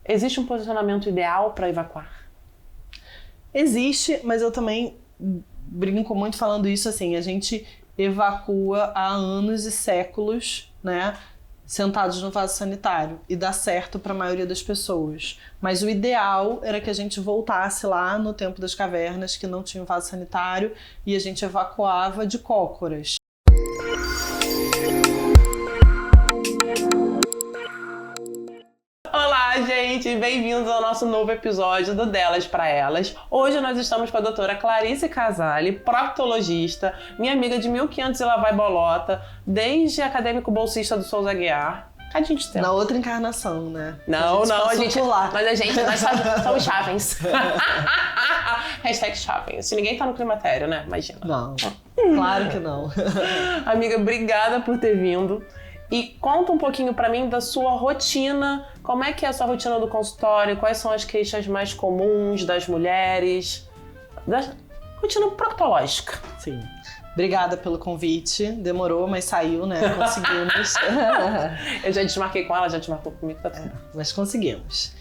Existe um posicionamento ideal para evacuar? Existe, mas eu também brinco muito falando isso assim, a gente evacua há anos e séculos, né, sentados no vaso sanitário e dá certo para a maioria das pessoas. Mas o ideal era que a gente voltasse lá no tempo das cavernas, que não tinha vaso sanitário e a gente evacuava de cócoras. Olá, gente! Bem-vindos ao nosso novo episódio do Delas para Elas. Hoje nós estamos com a doutora Clarice Casale, proctologista, minha amiga de 1500 e lá vai bolota, desde acadêmico bolsista do Souza Aguiar. Cadinho de tempo. Na outra encarnação, né? Não, a gente... Lá. Mas nós somos jovens. Hashtag shopping. Se ninguém tá no climatério, né? Imagina. Não, claro que não. Amiga, obrigada por ter vindo. E conta um pouquinho pra mim da sua rotina. Como é que é a sua rotina do consultório? Quais são as queixas mais comuns das mulheres? Da rotina proctológica. Sim. Obrigada pelo convite. Demorou, mas saiu, né? Conseguimos. Eu já desmarquei com ela, já desmarcou comigo. Tá tudo. Mas conseguimos.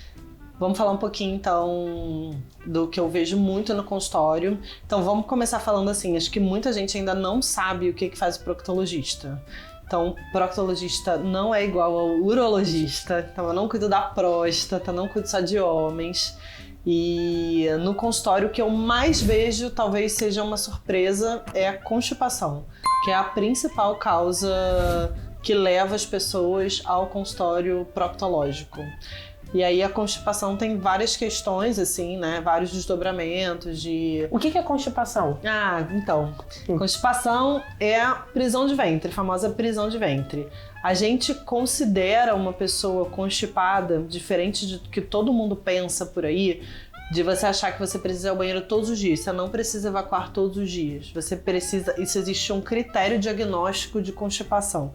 Vamos falar um pouquinho, então, do que eu vejo muito no consultório. Então, vamos começar falando assim. Acho que muita gente ainda não sabe o que faz o proctologista. Então, proctologista não é igual ao urologista. Então, eu não cuido da próstata, não cuido só de homens. E no consultório, o que eu mais vejo, talvez seja uma surpresa, é a constipação, que é a principal causa que leva as pessoas ao consultório proctológico. E aí a constipação tem várias questões, assim, né? Vários desdobramentos de... O que é constipação? Então, constipação é a prisão de ventre, a famosa prisão de ventre. A gente considera uma pessoa constipada, diferente de que todo mundo pensa por aí, de você achar que você precisa ir ao banheiro todos os dias. Você não precisa evacuar todos os dias. Você precisa... Isso existe um critério diagnóstico de constipação.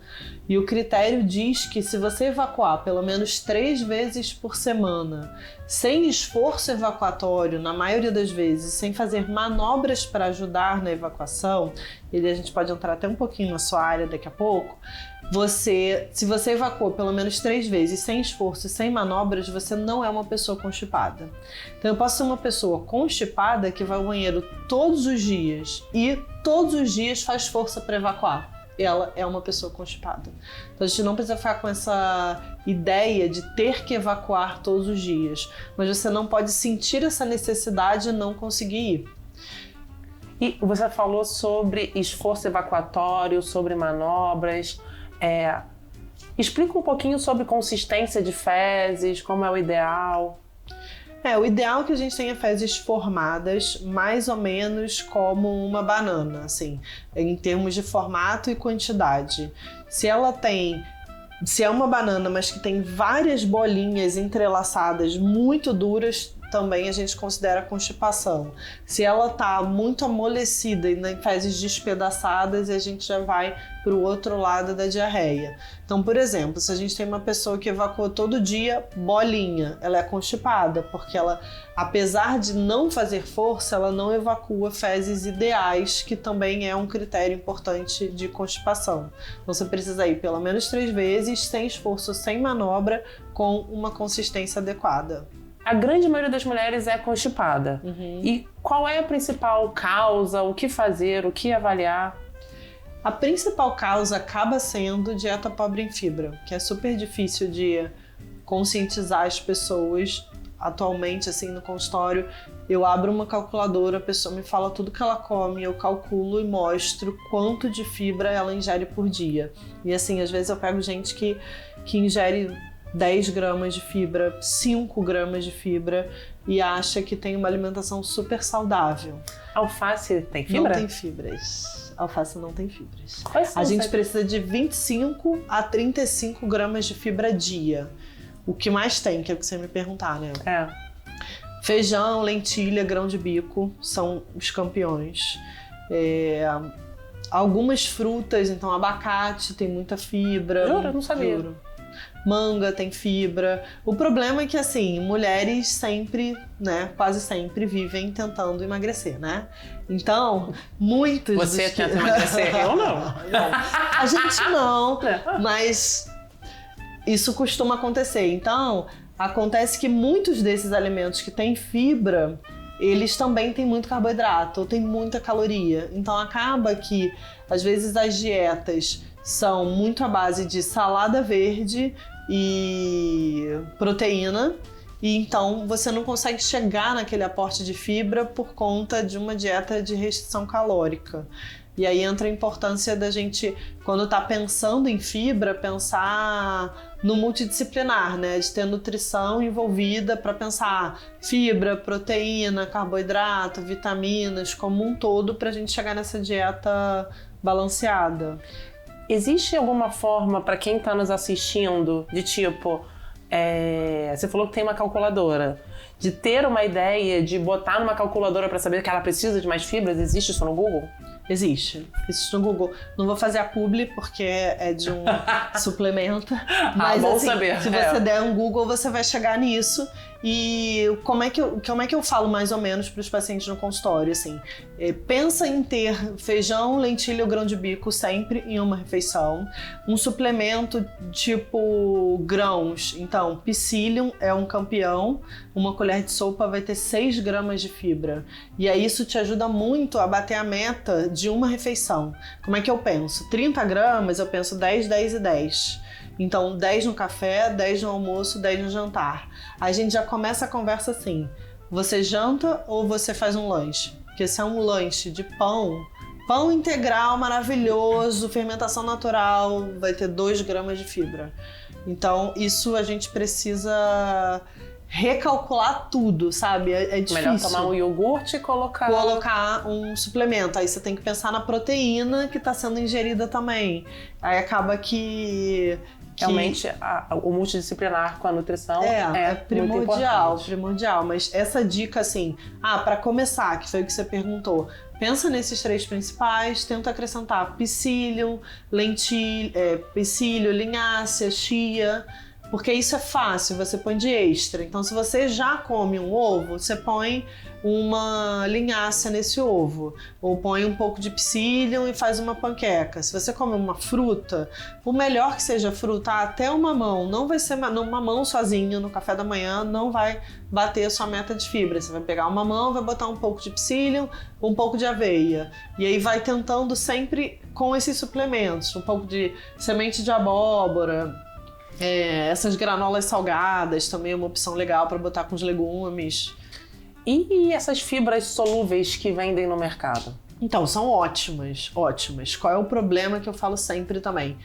E o critério diz que se você evacuar pelo menos 3 vezes por semana, sem esforço evacuatório, na maioria das vezes, sem fazer manobras para ajudar na evacuação, e a gente pode entrar até um pouquinho na sua área daqui a pouco, se você evacuou pelo menos 3 vezes, sem esforço e sem manobras, você não é uma pessoa constipada. Então eu posso ser uma pessoa constipada que vai ao banheiro todos os dias e todos os dias faz força para evacuar. Ela é uma pessoa constipada. Então a gente não precisa ficar com essa ideia de ter que evacuar todos os dias, mas você não pode sentir essa necessidade e não conseguir ir. E você falou sobre esforço evacuatório, sobre manobras. Explica um pouquinho sobre consistência de fezes, como é o ideal. O ideal é que a gente tenha fezes formadas mais ou menos como uma banana, assim, em termos de formato e quantidade. Se é uma banana, mas que tem várias bolinhas entrelaçadas muito duras, também a gente considera constipação. Se ela tá muito amolecida e em fezes despedaçadas, a gente já vai para o outro lado da diarreia. Então, por exemplo, se a gente tem uma pessoa que evacua todo dia bolinha, ela é constipada, porque ela, apesar de não fazer força, ela não evacua fezes ideais, que também é um critério importante de constipação. Então, você precisa ir pelo menos 3 vezes, sem esforço, sem manobra, com uma consistência adequada. A grande maioria das mulheres é constipada. E qual é a principal causa, o que fazer, o que avaliar? A principal causa acaba sendo dieta pobre em fibra, que é super difícil de conscientizar as pessoas. Atualmente, assim, no consultório, eu abro uma calculadora, a pessoa me fala tudo que ela come, eu calculo e mostro quanto de fibra ela ingere por dia. E assim, às vezes eu pego gente que ingere 10 gramas de fibra, 5 gramas de fibra e acha que tem uma alimentação super saudável. Alface tem fibra? Não tem fibras. Alface não tem fibras. A gente precisa de 25 a 35 gramas de fibra dia. O que mais tem, que é o que você me perguntar, né? Feijão, lentilha, grão de bico são os campeões. Algumas frutas, então abacate tem muita fibra. Juro, não sabia. Juro. Manga tem fibra. O problema é que, assim, mulheres sempre, né, quase sempre vivem tentando emagrecer, né? Então, muitos... Você tenta emagrecer? Eu não. A gente não, mas isso costuma acontecer. Então, Acontece que muitos desses alimentos que têm fibra, eles também têm muito carboidrato, ou têm muita caloria. Então acaba que, às vezes, as dietas são muito à base de salada verde e proteína, e então você não consegue chegar naquele aporte de fibra por conta de uma dieta de restrição calórica. E aí entra a importância da gente, quando está pensando em fibra, pensar no multidisciplinar, né? De ter nutrição envolvida para pensar fibra, proteína, carboidrato, vitaminas, como um todo, para a gente chegar nessa dieta balanceada. Existe alguma forma para quem está nos assistindo de tipo, você falou que tem uma calculadora, de ter uma ideia de botar numa calculadora para saber que ela precisa de mais fibras? Existe isso no Google? Existe no Google. Não vou fazer a publi porque é de um suplemento. Mas bom assim, saber. Se você der um Google, você vai chegar nisso. E como é que eu falo mais ou menos para os pacientes no consultório? Assim, pensa em ter feijão, lentilha ou grão de bico sempre em uma refeição. Um suplemento tipo grãos. Então, psyllium é um campeão. Uma colher de sopa vai ter 6 gramas de fibra. E aí isso te ajuda muito a bater a meta de uma refeição. Como é que eu penso? 30 gramas, eu penso 10, 10 e 10. Então, 10 no café, 10 no almoço, 10 no jantar. A gente já começa a conversa assim: você janta ou você faz um lanche? Porque se é um lanche de pão integral maravilhoso, fermentação natural, vai ter 2 gramas de fibra. Então, isso a gente precisa recalcular tudo, sabe? É difícil. Melhor tomar um iogurte e colocar um suplemento. Aí você tem que pensar na proteína que está sendo ingerida também. Aí acaba que realmente o multidisciplinar com a nutrição é primordial. Mas essa dica assim, para começar, que foi o que você perguntou, pensa nesses 3 principais, tenta acrescentar psyllium, psyllium, linhácea, chia, porque isso é fácil, você põe de extra. Então, se você já come um ovo, você põe uma linhácea nesse ovo. Ou põe um pouco de psyllium e faz uma panqueca. Se você come uma fruta, por melhor que seja a fruta, até o mamão, não vai ser um mamão sozinho no café da manhã, não vai bater a sua meta de fibra. Você vai pegar o mamão, vai botar um pouco de psyllium, um pouco de aveia. E aí vai tentando sempre com esses suplementos. Um pouco de semente de abóbora. Essas granolas salgadas também é uma opção legal para botar com os legumes. E essas fibras solúveis que vendem no mercado? Então, são ótimas. Qual é o problema que eu falo sempre também?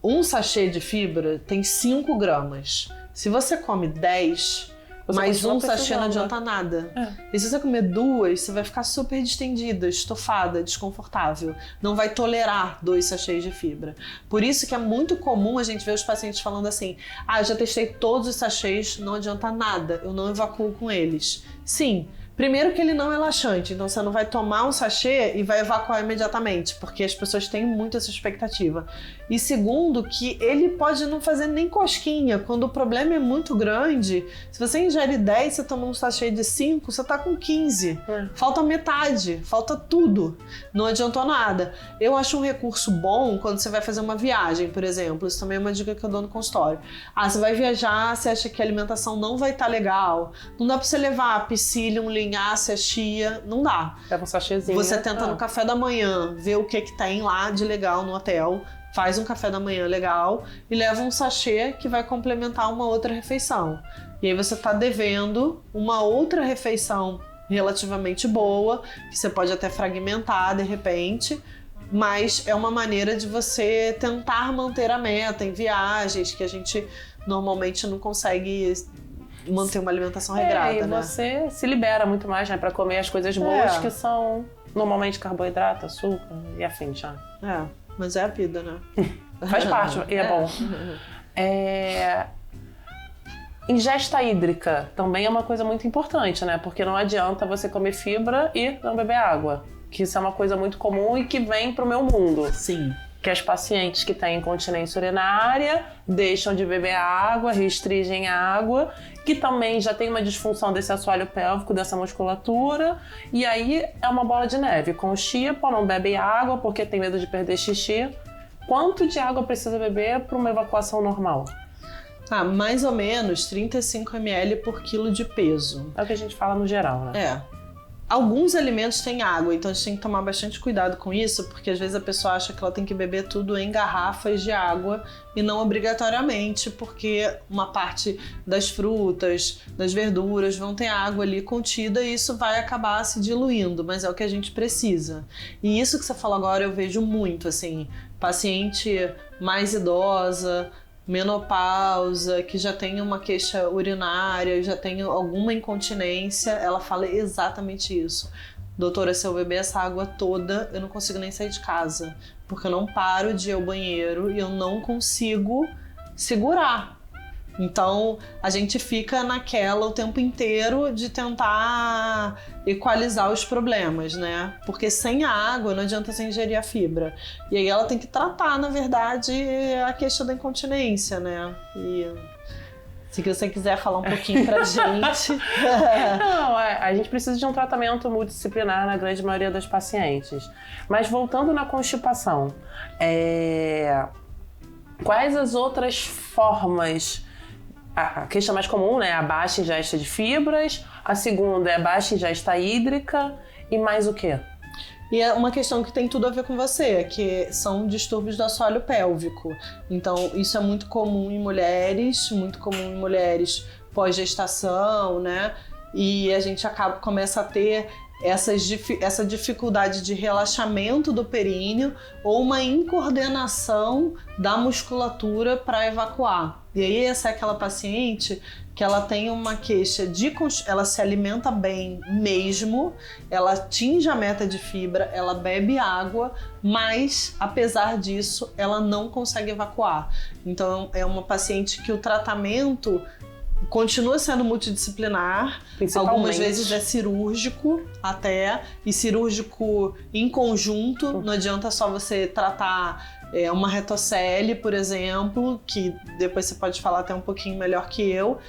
Um sachê de fibra tem 5 gramas. Se você come 10, mais um sachê não adianta nada. E se você comer 2, você vai ficar super distendida, estofada, desconfortável. Não vai tolerar 2 sachês de fibra. Por isso que é muito comum a gente ver os pacientes falando assim: eu já testei todos os sachês, não adianta nada, eu não evacuo com eles. Sim. Primeiro que ele não é laxante, então você não vai tomar um sachê e vai evacuar imediatamente, porque as pessoas têm muito essa expectativa. E segundo, que ele pode não fazer nem cosquinha. Quando o problema é muito grande, se você ingere 10, você toma um sachê de 5, você tá com 15. Falta metade, falta tudo. Não adiantou nada. Eu acho um recurso bom quando você vai fazer uma viagem, por exemplo. Isso também é uma dica que eu dou no consultório. Você vai viajar, você acha que a alimentação não vai estar legal, não dá pra você levar psyllium, linhácea, chia, não dá. Leva um sachêzinho. Você tenta no café da manhã ver o que tem lá de legal no hotel, faz um café da manhã legal e leva um sachê que vai complementar uma outra refeição. E aí você tá devendo uma outra refeição relativamente boa, que você pode até fragmentar de repente, mas é uma maneira de você tentar manter a meta em viagens que a gente normalmente não consegue manter uma alimentação regrada, e você se libera muito mais, né, para comer as coisas boas que são normalmente carboidrato, açúcar e afins já. Mas é a vida, né? Faz parte, e é bom. Ingesta hídrica também é uma coisa muito importante, né? Porque não adianta você comer fibra e não beber água. Que isso é uma coisa muito comum e que vem pro meu mundo. Sim. Que as pacientes que têm incontinência urinária deixam de beber água, restringem a água, que também já tem uma disfunção desse assoalho pélvico, dessa musculatura, e aí é uma bola de neve. Com o chia, não bebe água porque tem medo de perder xixi. Quanto de água precisa beber para uma evacuação normal? Mais ou menos 35 ml por quilo de peso. É o que a gente fala no geral, né? É. Alguns alimentos têm água, então a gente tem que tomar bastante cuidado com isso, porque às vezes a pessoa acha que ela tem que beber tudo em garrafas de água e não obrigatoriamente, porque uma parte das frutas, das verduras vão ter água ali contida e isso vai acabar se diluindo, mas é o que a gente precisa. E isso que você falou agora eu vejo muito, assim, paciente mais idosa, menopausa, que já tem uma queixa urinária, já tem alguma incontinência, ela fala exatamente isso. Doutora, se eu beber essa água toda, eu não consigo nem sair de casa, porque eu não paro de ir ao banheiro e eu não consigo segurar. Então, a gente fica naquela o tempo inteiro de tentar equalizar os problemas, né? Porque sem a água não adianta você ingerir a fibra. E aí ela tem que tratar, na verdade, a queixa da incontinência, né? E se você quiser falar um pouquinho pra gente... Não, a gente precisa de um tratamento multidisciplinar na grande maioria das pacientes. Mas voltando na constipação, quais as outras formas... A queixa mais comum, né, é a baixa ingesta de fibras, a segunda é a baixa ingesta hídrica e mais o quê? E é uma questão que tem tudo a ver com você, que são distúrbios do assoalho pélvico. Então, isso é muito comum em mulheres, pós-gestação, né? E a gente começa a ter essa dificuldade de relaxamento do períneo ou uma incoordenação da musculatura para evacuar. E aí essa é aquela paciente que ela tem uma queixa ela se alimenta bem mesmo, ela atinge a meta de fibra, ela bebe água, mas apesar disso ela não consegue evacuar. Então é uma paciente que o tratamento continua sendo multidisciplinar, algumas vezes é cirúrgico até, e cirúrgico em conjunto, não adianta só você tratar uma retocele, por exemplo, que depois você pode falar até um pouquinho melhor que eu,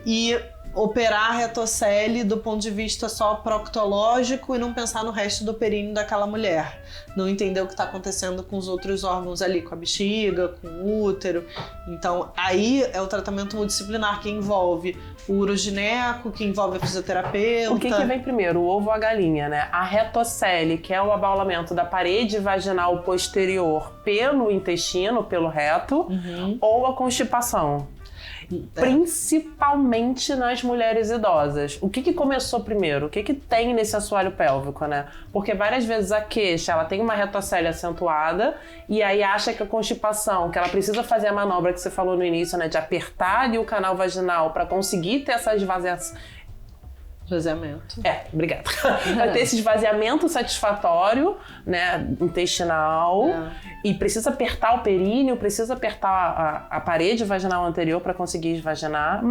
e operar a retocele do ponto de vista só proctológico e não pensar no resto do períneo daquela mulher. Não entender o que está acontecendo com os outros órgãos ali, com a bexiga, com o útero. Então, aí é o tratamento multidisciplinar que envolve o urogineco, que envolve a fisioterapeuta. O que vem primeiro, o ovo ou a galinha, né? A retocele, que é o abaulamento da parede vaginal posterior pelo intestino, pelo reto, ou a constipação? Principalmente nas mulheres idosas. O que começou primeiro? O que tem nesse assoalho pélvico, né? Porque várias vezes a queixa, ela tem uma retocele acentuada e aí acha que a constipação, que ela precisa fazer a manobra que você falou no início, né? De apertar ali o canal vaginal para conseguir ter essa esvaziação. Esvaziamento. Obrigada. Vai ter esse esvaziamento satisfatório, né, intestinal, e precisa apertar o períneo, precisa apertar a parede vaginal anterior para conseguir esvaginar,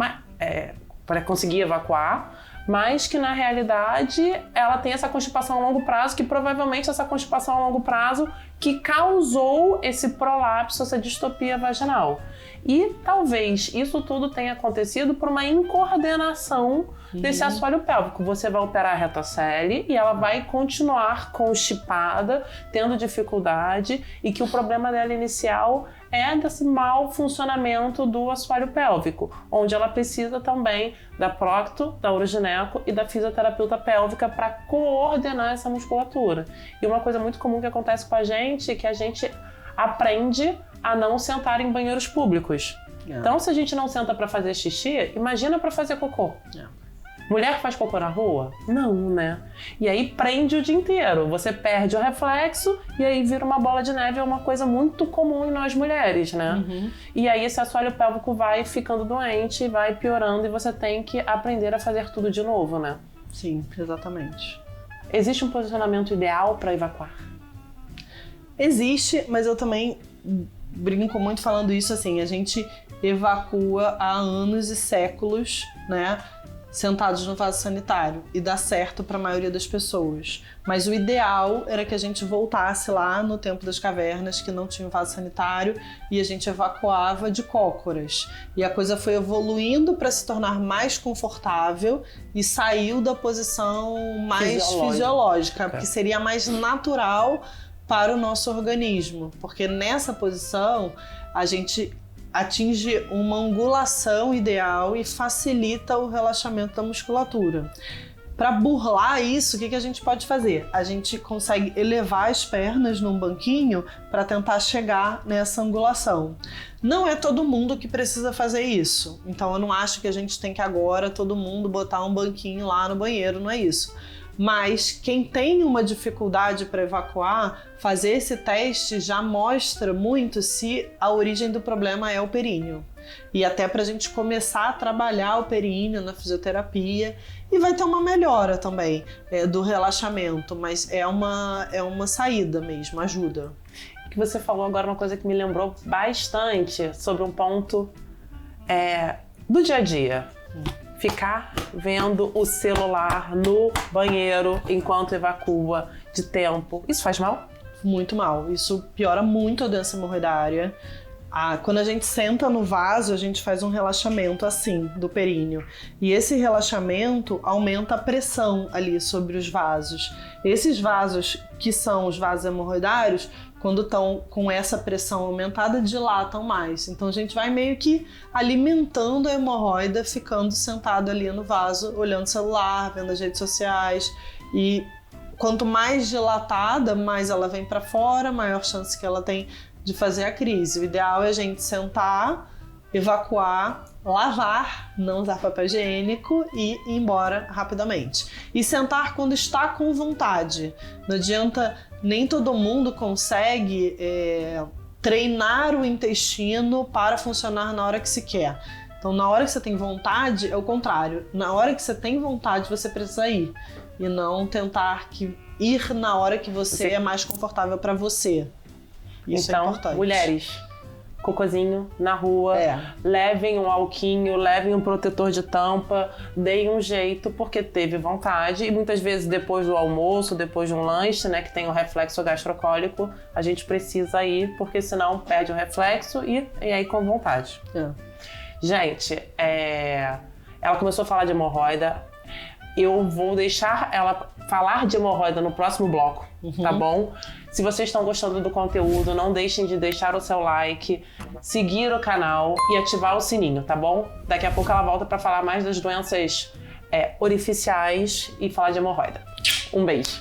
para conseguir evacuar, mas que na realidade ela tem essa constipação a longo prazo, que provavelmente essa constipação a longo prazo que causou esse prolapso, essa distopia vaginal. E talvez isso tudo tenha acontecido por uma incoordenação desse assoalho pélvico. Você vai operar a retocele e ela vai continuar constipada, tendo dificuldade, e que o problema dela inicial é desse mau funcionamento do assoalho pélvico, onde ela precisa também da procto, da urogineco e da fisioterapeuta pélvica para coordenar essa musculatura. E uma coisa muito comum que acontece com a gente é que a gente aprende a não sentar em banheiros públicos. Então, se a gente não senta para fazer xixi, imagina para fazer cocô. Mulher que faz cocô na rua? Não, né? E aí prende o dia inteiro. Você perde o reflexo e aí vira uma bola de neve. É uma coisa muito comum em nós mulheres, né? E aí esse assoalho pélvico vai ficando doente, vai piorando e você tem que aprender a fazer tudo de novo, né? Sim, exatamente. Existe um posicionamento ideal para evacuar? Existe, mas eu também brinco muito falando isso, assim, a gente evacua há anos e séculos, né, sentados no vaso sanitário, e dá certo para a maioria das pessoas. Mas o ideal era que a gente voltasse lá no tempo das cavernas, que não tinha vaso sanitário, e a gente evacuava de cócoras. E a coisa foi evoluindo para se tornar mais confortável e saiu da posição mais fisiológica, porque seria mais natural para o nosso organismo, porque nessa posição a gente atinge uma angulação ideal e facilita o relaxamento da musculatura. Para burlar isso, o que a gente pode fazer? A gente consegue elevar as pernas num banquinho para tentar chegar nessa angulação. Não é todo mundo que precisa fazer isso, então eu não acho que a gente tem que agora todo mundo botar um banquinho lá no banheiro, não é isso. Mas quem tem uma dificuldade para evacuar, fazer esse teste já mostra muito se a origem do problema é o períneo. E até para a gente começar a trabalhar o períneo na fisioterapia, e vai ter uma melhora também do relaxamento, mas é uma saída mesmo, ajuda. Que você falou agora uma coisa que me lembrou bastante sobre um ponto do dia a dia. Ficar vendo o celular no banheiro enquanto evacua de tempo. Isso faz mal? Muito mal. Isso piora muito a doença hemorroidária. Quando a gente senta no vaso, a gente faz um relaxamento assim, do períneo. E esse relaxamento aumenta a pressão ali sobre os vasos. Esses vasos, que são os vasos hemorroidários, quando estão com essa pressão aumentada, dilatam mais. Então a gente vai meio que alimentando a hemorroida, ficando sentado ali no vaso, olhando o celular, vendo as redes sociais. E quanto mais dilatada, mais ela vem para fora, maior chance que ela tem de fazer a crise. O ideal é a gente sentar, evacuar, lavar, não usar papel higiênico e ir embora rapidamente. E sentar quando está com vontade. Não adianta, nem todo mundo consegue treinar o intestino para funcionar na hora que se quer. Então, na hora que você tem vontade, é o contrário. Na hora que você tem vontade, você precisa ir. E não tentar ir na hora que você é mais confortável para você. Isso então, é importante. Mulheres, cocôzinho na rua, levem um alquinho, levem um protetor de tampa, deem um jeito porque teve vontade e muitas vezes depois do almoço, depois de um lanche, né, que tem o reflexo gastrocólico, a gente precisa ir porque senão perde o reflexo e aí com vontade. Gente, ela começou a falar de hemorroida, eu vou deixar ela falar de hemorroida no próximo bloco, tá bom? Se vocês estão gostando do conteúdo, não deixem de deixar o seu like, seguir o canal e ativar o sininho, tá bom? Daqui a pouco ela volta para falar mais das doenças orificiais e falar de hemorroida. Um beijo!